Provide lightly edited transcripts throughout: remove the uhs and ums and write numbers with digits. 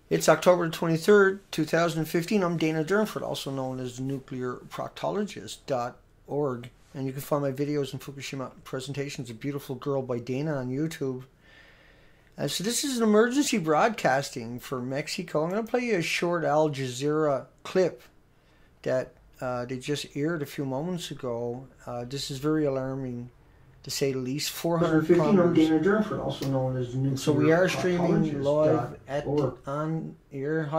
It's October 23rd, 2015. I'm Dana Durnford, also known as nuclearproctologist.org. And you can find my videos and Fukushima presentations, A Beautiful Girl by Dana on YouTube. So this is an emergency broadcasting for Mexico. I'm going to play you a short Al Jazeera clip that they just aired a few moments ago. This is very alarming, to say the least. 400 I'm Dana Durnford, also known as So we are streaming live on here.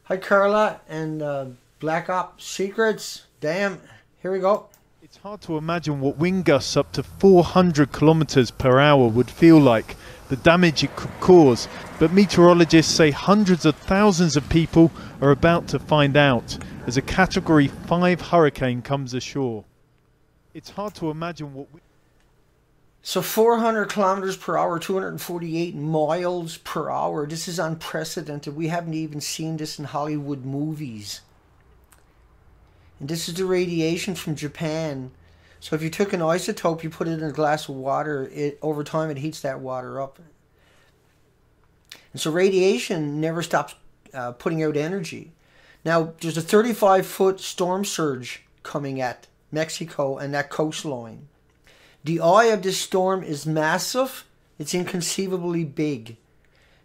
Hi Carla and Black Ops Secrets. Damn, here we go. It's hard to imagine what wind gusts up to 400 kilometers per hour would feel like, the damage it could cause, but meteorologists say hundreds of thousands of people are about to find out as a Category 5 hurricane comes ashore. It's hard to imagine what... So 400 kilometers per hour, 248 miles per hour. This is unprecedented. We haven't even seen this in Hollywood movies. And this is the radiation from Japan. So if you took an isotope, you put it in a glass of water, over time it heats that water up. And so radiation never stops putting out energy. Now, there's a 35-foot storm surge coming at Mexico and that coastline. The eye of this storm is massive. It's inconceivably big.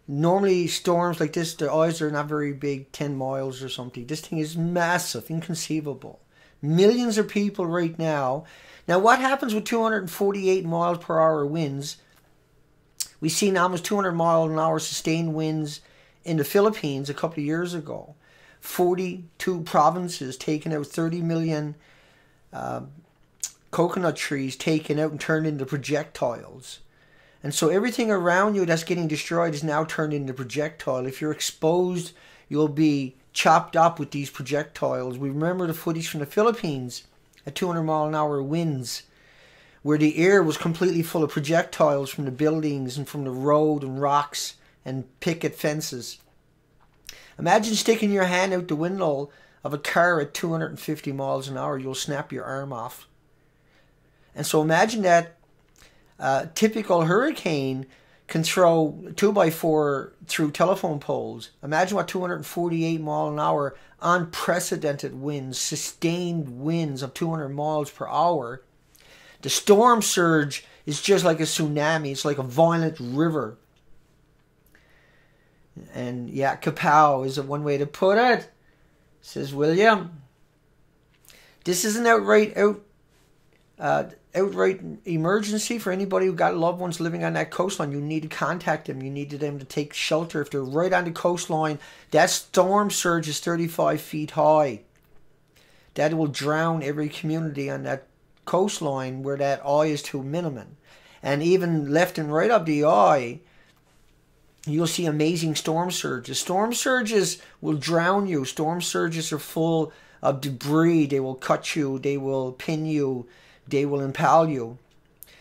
Normally storms like this, their eyes are not very big, 10 miles or something. This thing is massive, inconceivable. Millions of people right now. Now what happens with 248 miles per hour winds? We seen almost 200 mile an hour sustained winds in the Philippines a couple of years ago. 42 provinces taking out 30 million coconut trees taken out and turned into projectiles. And so everything around you that's getting destroyed is now turned into projectile. If you're exposed, you'll be chopped up with these projectiles. We remember the footage from the Philippines at 200 mile an hour winds, where the air was completely full of projectiles from the buildings and from the road and rocks and picket fences. Imagine sticking your hand out the window of a car at 250 miles an hour. You'll snap your arm off. And so imagine that typical hurricane can throw 2x4 through telephone poles. Imagine what 248 mile an hour, unprecedented winds, sustained winds of 200 miles per hour. The storm surge is just like a tsunami. It's like a violent river. And yeah, kapow is one way to put it, says William. This is an outright emergency for anybody who got loved ones living on that coastline. You need to contact them. You need them to take shelter. If they're right on the coastline, that storm surge is 35 feet high. That will drown every community on that coastline where that eye is to a minimum. And even left and right of the eye, you'll see amazing storm surges. Storm surges will drown you. Storm surges are full of debris. They will cut you. They will pin you. They will impale you.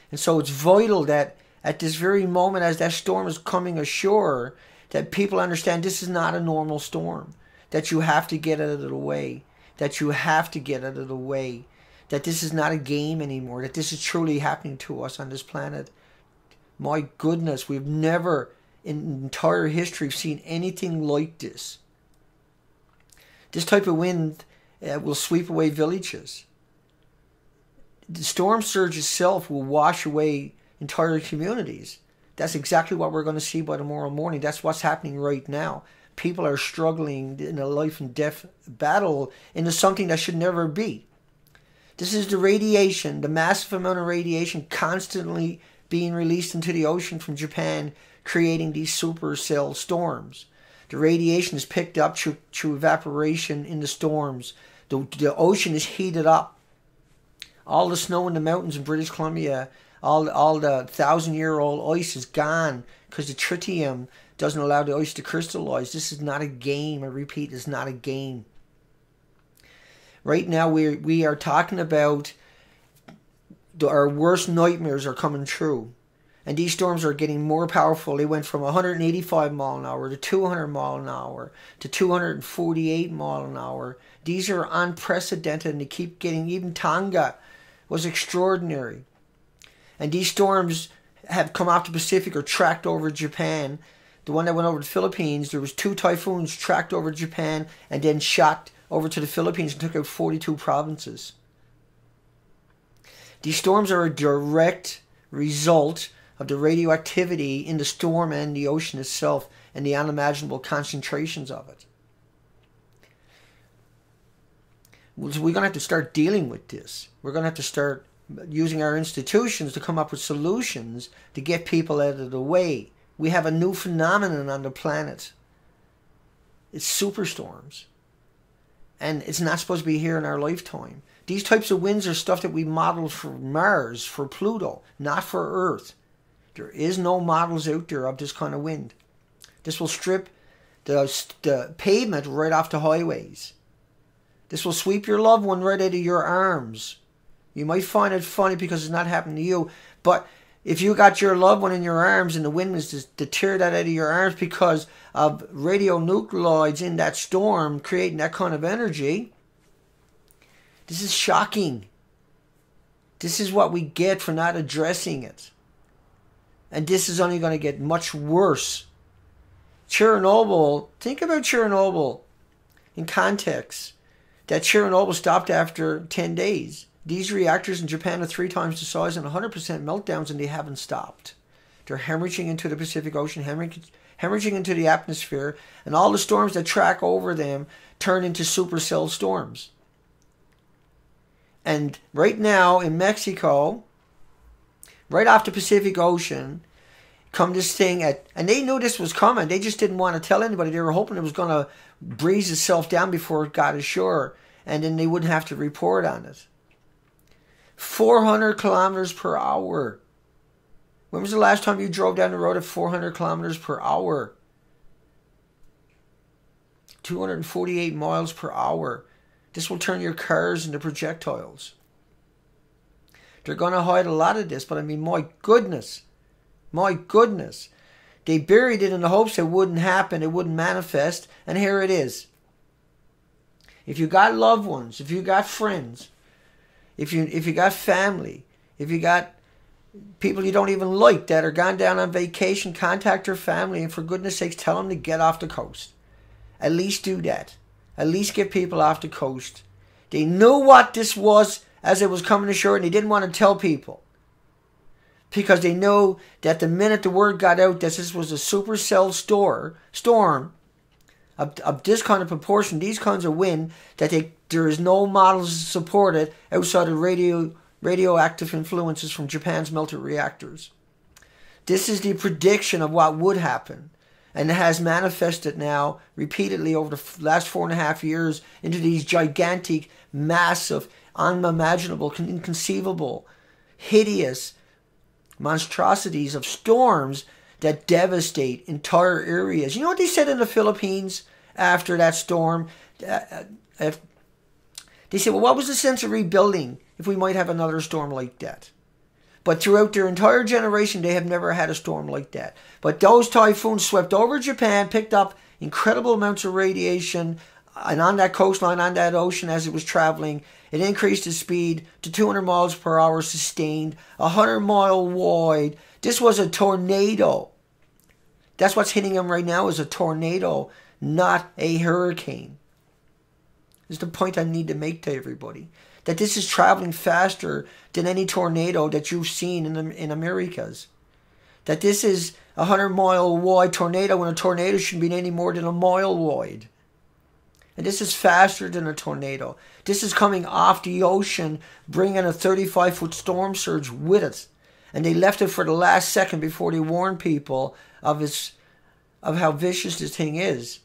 And so it's vital that at this very moment, as that storm is coming ashore, that people understand this is not a normal storm. That you have to get out of the way. That you have to get out of the way. That this is not a game anymore. That this is truly happening to us on this planet. My goodness, we've never in entire history seen anything like this. This type of wind will sweep away villages. The storm surge itself will wash away entire communities. That's exactly what we're going to see by tomorrow morning. That's what's happening right now. People are struggling in a life and death battle into something that should never be. This is the radiation, the massive amount of radiation constantly being released into the ocean from Japan, creating these supercell storms. The radiation is picked up through evaporation in the storms. The ocean is heated up. All the snow in the mountains in British Columbia, all the 1,000-year-old ice is gone because the tritium doesn't allow the ice to crystallize. This is not a game. I repeat, it's not a game. Right now we are talking about our worst nightmares are coming true. And these storms are getting more powerful. They went from 185 mile an hour to 200 mile an hour to 248 mile an hour. These are unprecedented, and they keep getting. Even Tonga was extraordinary. And these storms have come off the Pacific or tracked over Japan. the one that went over the Philippines, there was 2 typhoons tracked over Japan and then shot over to the Philippines and took out 42 provinces. These storms are a direct result of the radioactivity in the storm and the ocean itself and the unimaginable concentrations of it. We're going to have to start dealing with this. We're going to have to start using our institutions to come up with solutions to get people out of the way. We have a new phenomenon on the planet. It's superstorms. And it's not supposed to be here in our lifetime. These types of winds are stuff that we modeled for Mars, for Pluto, not for Earth. There is no models out there of this kind of wind. This will strip the pavement right off the highways. This will sweep your loved one right out of your arms. You might find it funny because it's not happening to you, but if you got your loved one in your arms and the wind was to tear that out of your arms because of radionuclides in that storm creating that kind of energy, this is shocking. This is what we get for not addressing it. And this is only going to get much worse. Chernobyl, think about Chernobyl in context. That Chernobyl stopped after 10 days. These reactors in Japan are 3 times the size and 100% meltdowns, and they haven't stopped. They're hemorrhaging into the Pacific Ocean, hemorrhaging into the atmosphere, and all the storms that track over them turn into supercell storms. And right now in Mexico, right off the Pacific Ocean, come this thing and they knew this was coming. They just didn't want to tell anybody. They were hoping it was going to breeze itself down before it got ashore, and then they wouldn't have to report on it. 400 kilometers per hour. When was the last time you drove down the road at 400 kilometers per hour? 248 miles per hour. This will turn your cars into projectiles. They're going to hide a lot of this, but I mean, my goodness. They buried it in the hopes it wouldn't happen, it wouldn't manifest, and here it is. If you got loved ones, if you got friends, if you got family, if you got people you don't even like that are gone down on vacation, contact their family and for goodness sakes tell them to get off the coast. At least do that. At least get people off the coast. They knew what this was as it was coming ashore and they didn't want to tell people. Because they know that the minute the word got out that this was a supercell storm of this kind of proportion, these kinds of wind, that there is no models to support it outside of radioactive influences from Japan's melted reactors. This is the prediction of what would happen. And it has manifested now repeatedly over the last 4.5 years into these gigantic, massive, unimaginable, inconceivable, hideous monstrosities of storms that devastate entire areas. You know what they said in the Philippines after that storm? They said, well, what was the sense of rebuilding if we might have another storm like that? But throughout their entire generation, they have never had a storm like that. But those typhoons swept over Japan, picked up incredible amounts of radiation, and on that coastline, on that ocean as it was traveling, it increased its speed to 200 miles per hour sustained, 100 mile wide. This was a tornado. That's what's hitting them right now, is a tornado, not a hurricane. This is the point I need to make to everybody. That this is traveling faster than any tornado that you've seen in Americas. That this is a 100-mile wide tornado when a tornado shouldn't be any more than a mile wide. And this is faster than a tornado. This is coming off the ocean, bringing a 35-foot storm surge with it. And they left it for the last second before they warned people of how vicious this thing is.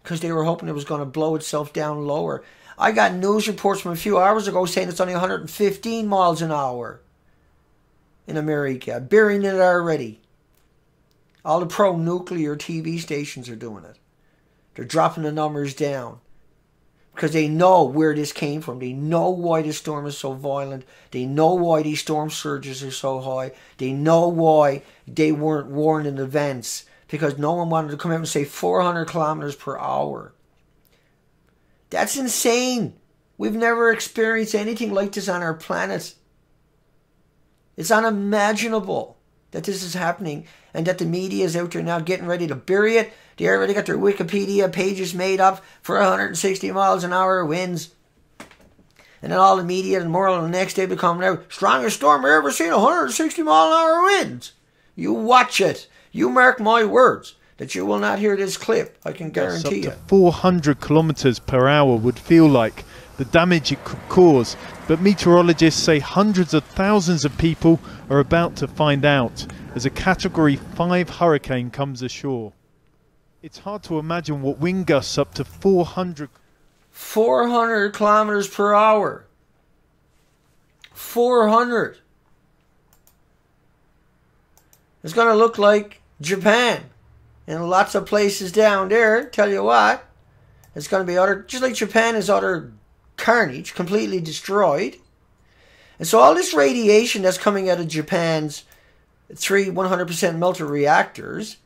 Because they were hoping it was going to blow itself down lower. I got news reports from a few hours ago saying it's only 115 miles an hour in America. Burying it already. All the pro-nuclear TV stations are doing it. They're dropping the numbers down. Because they know where this came from. They know why this storm is so violent. They know why these storm surges are so high. They know why they weren't warned in advance. Because no one wanted to come out and say 400 kilometers per hour. That's insane. We've never experienced anything like this on our planet. It's unimaginable. that this is happening and that the media is out there now getting ready to bury it. They already got their Wikipedia pages made up for 160 miles an hour winds. And then all the media and moral the next day be coming out, strongest storm I've ever seen, 160 mile an hour winds. You watch it. You mark my words that you will not hear this clip. I can guarantee you. Up to 400 kilometers per hour would feel like the damage it could cause. But meteorologists say hundreds of thousands of people are about to find out as a Category 5 hurricane comes ashore. It's hard to imagine what wind gusts up to 400 kilometers per hour. 400. It's going to look like Japan. And lots of places down there, tell you what, it's going to be utter, just like Japan is utter carnage, completely destroyed. And so all this radiation that's coming out of Japan's 3 100% melter reactors,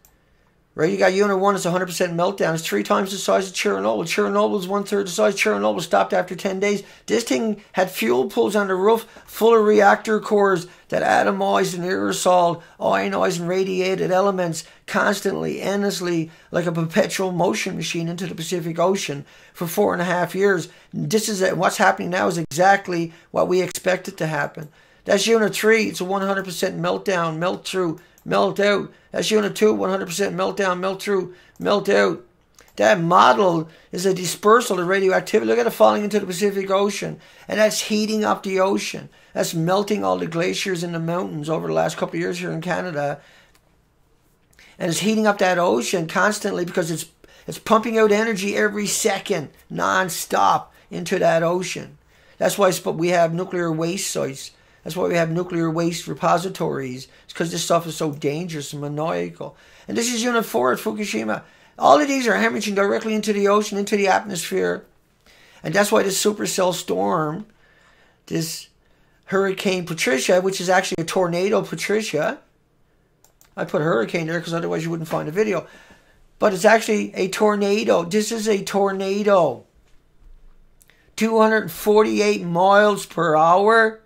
right? You got Unit 1, it's 100% meltdown. It's 3 times the size of Chernobyl. Chernobyl is 1/3 the size. Chernobyl stopped after 10 days. This thing had fuel pools on the roof full of reactor cores that atomized and aerosol, ionized and radiated elements constantly, endlessly, like a perpetual motion machine into the Pacific Ocean for 4.5 years. This is what's happening now is exactly what we expected to happen. That's Unit 3. It's a 100% meltdown, melt through, melt out. That's Unit 2, 100% meltdown, melt through, melt out. That model is a dispersal of radioactivity. Look at it falling into the Pacific Ocean. And that's heating up the ocean. That's melting all the glaciers in the mountains over the last couple of years here in Canada. And it's heating up that ocean constantly because it's pumping out energy every second, non-stop, into that ocean. That's why we have nuclear waste sites. That's why we have nuclear waste repositories. It's because this stuff is so dangerous and maniacal. And this is Unit 4 at Fukushima. All of these are hemorrhaging directly into the ocean, into the atmosphere. And that's why this supercell storm, this Hurricane Patricia, which is actually a tornado Patricia. I put hurricane there because otherwise you wouldn't find a video. But it's actually a tornado. This is a tornado. 248 miles per hour.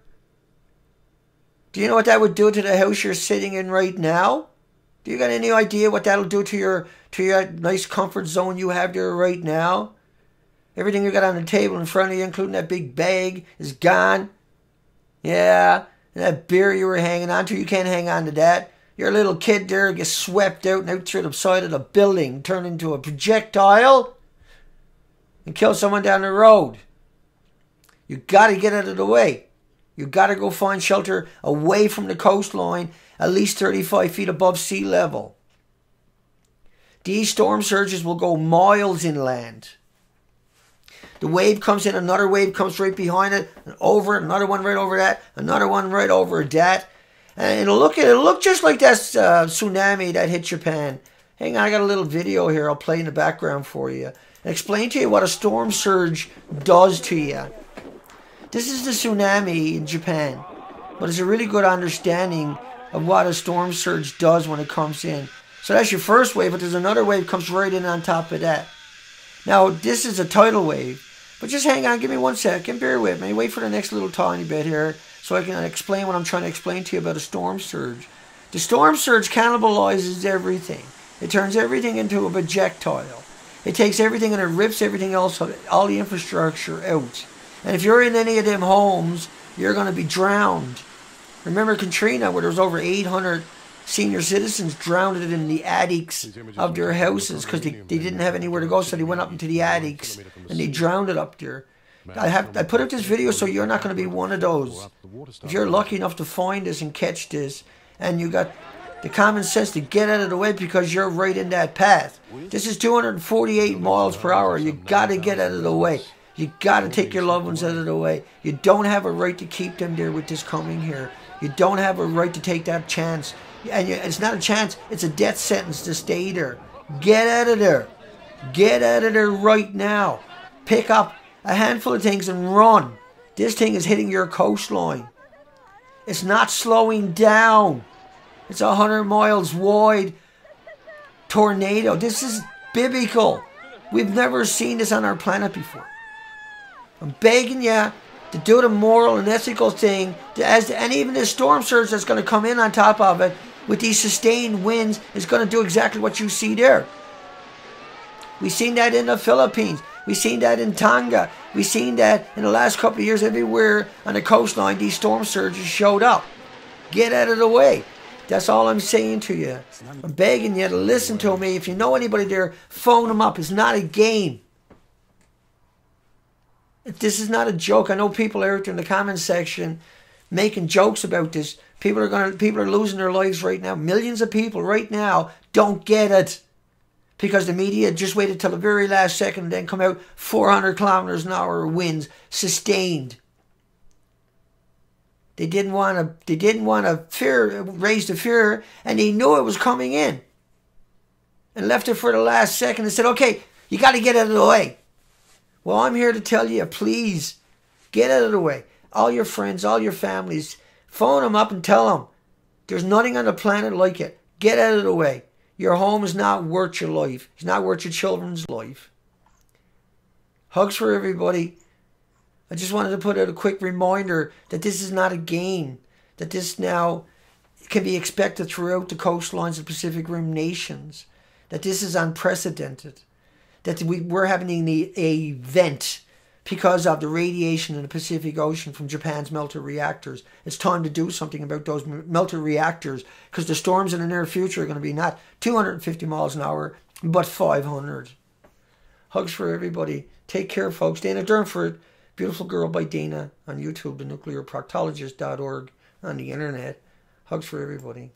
Do you know what that would do to the house you're sitting in right now? Do you got any idea what that'll do to your nice comfort zone you have there right now? Everything you got on the table in front of you, including that big bag, is gone. Yeah, and that beer you were hanging on to, you can't hang on to that. Your little kid there gets swept out and out through the side of the building, turned into a projectile, and kill someone down the road. You got to get out of the way. You got to go find shelter away from the coastline, at least 35 feet above sea level. These storm surges will go miles inland. The wave comes in, another wave comes right behind it, and over it, another one right over that, another one right over that. And it'll look just like that tsunami that hit Japan. Hang on, I got a little video here I'll play in the background for you. And explain to you what a storm surge does to you. This is the tsunami in Japan. But it's a really good understanding of what a storm surge does when it comes in. So that's your first wave, but there's another wave comes right in on top of that. Now, this is a tidal wave. But just hang on, give me 1 second, bear with me. Wait for the next little tiny bit here so I can explain what I'm trying to explain to you about a storm surge. The storm surge cannibalizes everything. It turns everything into a projectile. It takes everything and it rips everything else, all the infrastructure out. And if you're in any of them homes, you're going to be drowned. Remember Katrina, where there was over 800 senior citizens drowned in the attics of their houses because they didn't have anywhere to go, so they went up into the attics and they drowned it up there. I put up this video so you're not going to be one of those. If you're lucky enough to find this and catch this, and you got the common sense to get out of the way because you're right in that path. This is 248 miles per hour. You got to get out of the way. You got to take your loved ones out of the way. You don't have a right to keep them there with this coming here. You don't have a right to take that chance. And it's not a chance. It's a death sentence to stay there. Get out of there. Get out of there right now. Pick up a handful of things and run. This thing is hitting your coastline. It's not slowing down. It's 100 miles wide tornado. This is biblical. We've never seen this on our planet before. I'm begging you to do the moral and ethical thing, and even this storm surge that's going to come in on top of it, with these sustained winds is going to do exactly what you see there. We've seen that in the Philippines. We've seen that in Tonga. We've seen that in the last couple of years everywhere on the coastline. These storm surges showed up. Get out of the way. That's all I'm saying to you. I'm begging you to listen to me. If you know anybody there, phone them up. It's not a game. This is not a joke. I know people out there in the comment section making jokes about this. People are losing their lives right now. Millions of people right now don't get it because the media just waited till the very last second and then come out 400 kilometers an hour winds sustained. They didn't want to raise the fear, and they knew it was coming in, and left it for the last second and said, "Okay, you got to get out of the way." Well, I'm here to tell you, please get out of the way. All your friends, all your families, phone them up and tell them there's nothing on the planet like it. Get out of the way. Your home is not worth your life. It's not worth your children's life. Hugs for everybody. I just wanted to put out a quick reminder that this is not a game. That this now can be expected throughout the coastlines of Pacific Rim nations. That this is unprecedented. That we're having an event because of the radiation in the Pacific Ocean from Japan's melter reactors. It's time to do something about those melter reactors, because the storms in the near future are going to be not 250 miles an hour, but 500. Hugs for everybody. Take care, folks. Dana Durnford, Beautiful Girl by Dana on YouTube, thenuclearproctologist.org on the internet. Hugs for everybody.